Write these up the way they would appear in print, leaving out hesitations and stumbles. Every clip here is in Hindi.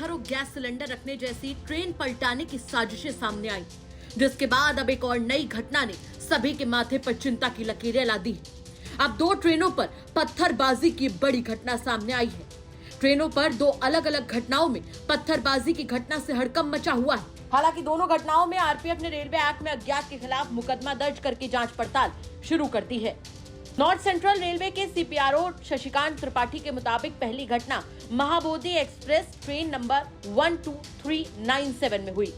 ड्राइवरों गैस सिलेंडर रखने जैसी ट्रेन पलटाने की साजिशें सामने आई, जिसके बाद अब एक और नई घटना ने सभी के माथे पर चिंता की लकीरें ला दी। अब 2 ट्रेनों पर पत्थरबाजी की बड़ी घटना सामने आई है। ट्रेनों पर 2 अलग अलग घटनाओं में पत्थरबाजी की घटना से हड़कंप मचा हुआ है। हालांकि दोनों घटनाओं में आरपीएफ ने रेलवे एक्ट में अज्ञात के खिलाफ मुकदमा दर्ज करके जांच पड़ताल शुरू कर दी है। नॉर्थ सेंट्रल रेलवे के सीपीआरओ शशिकांत त्रिपाठी के मुताबिक पहली घटना महाबोधि एक्सप्रेस ट्रेन नंबर 12397 में हुई,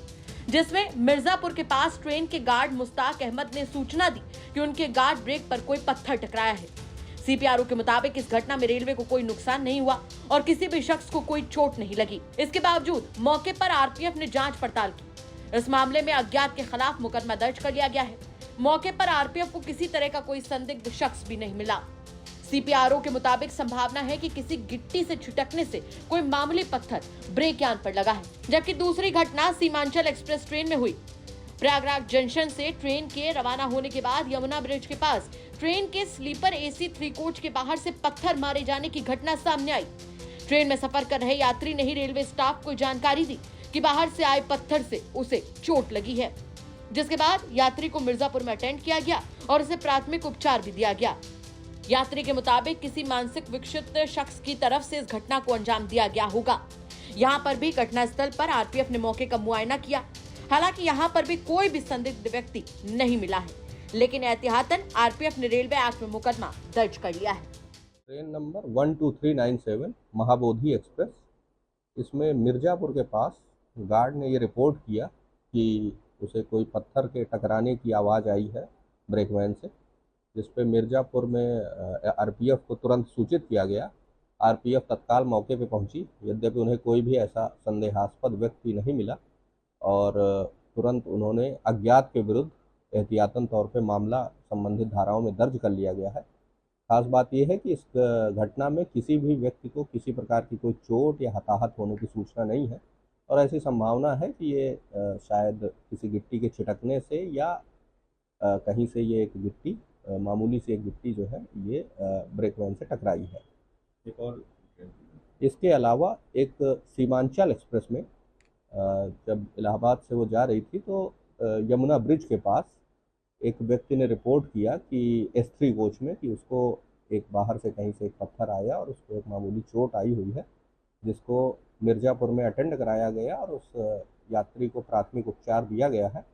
जिसमें मिर्जापुर के पास ट्रेन के गार्ड मुश्ताक अहमद ने सूचना दी कि उनके गार्ड ब्रेक पर कोई पत्थर टकराया है। सीपीआरओ के मुताबिक इस घटना में रेलवे को कोई नुकसान नहीं हुआ और किसी भी शख्स को कोई चोट नहीं लगी। इसके बावजूद मौके पर आरपीएफ ने जांच पड़ताल की। इस मामले में अज्ञात के खिलाफ मुकदमा दर्ज कर लिया गया है। मौके पर आरपीएफ को किसी तरह का कोई संदिग्ध शख्स भी नहीं मिला। सीपीआरओ के मुताबिक संभावना है कि किसी गिट्टी से छिटकने से कोई मामूली पत्थर ब्रेक यार्ड पर लगा है, जबकि दूसरी घटना सीमांचल एक्सप्रेस ट्रेन में हुई। प्रयागराज जंक्शन से ट्रेन के रवाना होने के बाद यमुना ब्रिज के पास ट्रेन के स्लीपर एसी 3 कोच के बाहर से पत्थर मारे जाने की घटना सामने आई। ट्रेन में सफर कर रहे यात्री ने ही रेलवे स्टाफ को जानकारी दी कि बाहर से आए पत्थर से उसे चोट लगी है, जिसके बाद यात्री को मिर्जापुर में अटेंड किया गया और उसे प्राथमिक उपचार भी दिया गया। यात्री के मुताबिक किसी मानसिक विक्षिप्त शख्स की तरफ से इस घटना को अंजाम दिया गया होगा। यहाँ पर भी घटनास्थल पर आरपीएफ ने मौके का मुआयना किया। हालांकि यहाँ पर भी कोई भी संदिग्ध व्यक्ति नहीं मिला है, लेकिन एहतियातन आरपीएफ ने रेलवे एक्ट में मुकदमा दर्ज कर लिया है। ट्रेन नंबर 12397 महाबोधि एक्सप्रेस, इसमें मिर्जापुर के पास गार्ड ने ये रिपोर्ट किया कि उसे कोई पत्थर के टकराने की आवाज़ आई है ब्रेक वैन से, जिस पे मिर्जापुर में आरपीएफ को तुरंत सूचित किया गया। आरपीएफ तत्काल मौके पे पहुंची, यद्यपि उन्हें कोई भी ऐसा संदेहास्पद व्यक्ति नहीं मिला और तुरंत उन्होंने अज्ञात के विरुद्ध एहतियातन तौर पे मामला संबंधित धाराओं में दर्ज कर लिया गया है। खास बात यह है कि इस घटना में किसी भी व्यक्ति को किसी प्रकार की कोई चोट या हताहत होने की सूचना नहीं है और ऐसी संभावना है कि ये शायद किसी गिट्टी के छिटकने से या कहीं से ये एक गिट्टी मामूली सी एक गिट्टी जो है ये ब्रेक वैन से टकराई है। एक और इसके अलावा एक सीमांचल एक्सप्रेस में जब इलाहाबाद से वो जा रही थी तो यमुना ब्रिज के पास एक व्यक्ति ने रिपोर्ट किया कि S3 कोच में कि उसको एक बाहर से कहीं से एक पत्थर आया और उसको एक मामूली चोट आई हुई है, जिसको मिर्जापुर में अटेंड कराया गया और उस यात्री को प्राथमिक उपचार दिया गया है।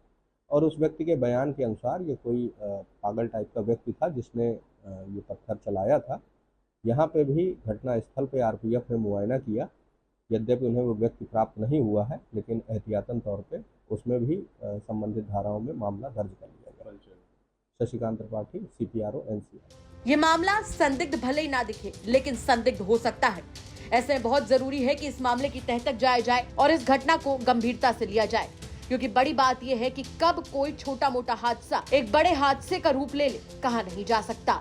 और उस व्यक्ति के बयान के अनुसार ये कोई पागल टाइप का व्यक्ति था जिसने ये पत्थर चलाया था। यहाँ पे भी घटना स्थल पे आरपीएफ ने मुआयना किया, यद्यपि उन्हें वो व्यक्ति प्राप्त नहीं हुआ है, लेकिन एहतियातन तौर पे उसमें भी संबंधित धाराओं में मामला दर्ज कर लिया गया। Shashikant Tripathi, CPRO, NCR. ये मामला संदिग्ध भले ही ना दिखे, लेकिन संदिग्ध हो सकता है। ऐसे में बहुत जरूरी है कि इस मामले की तह तक जाया जाए और इस घटना को गंभीरता से लिया जाए, क्योंकि बड़ी बात यह है कि कब कोई छोटा मोटा हादसा एक बड़े हादसे का रूप ले कहा नहीं जा सकता।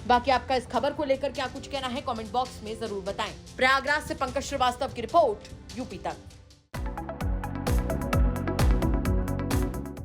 बाकी आपका इस खबर को लेकर क्या कुछ कहना है, कमेंट बॉक्स में जरूर बताएं। प्रयागराज से पंकज श्रीवास्तव की रिपोर्ट, यूपी तक।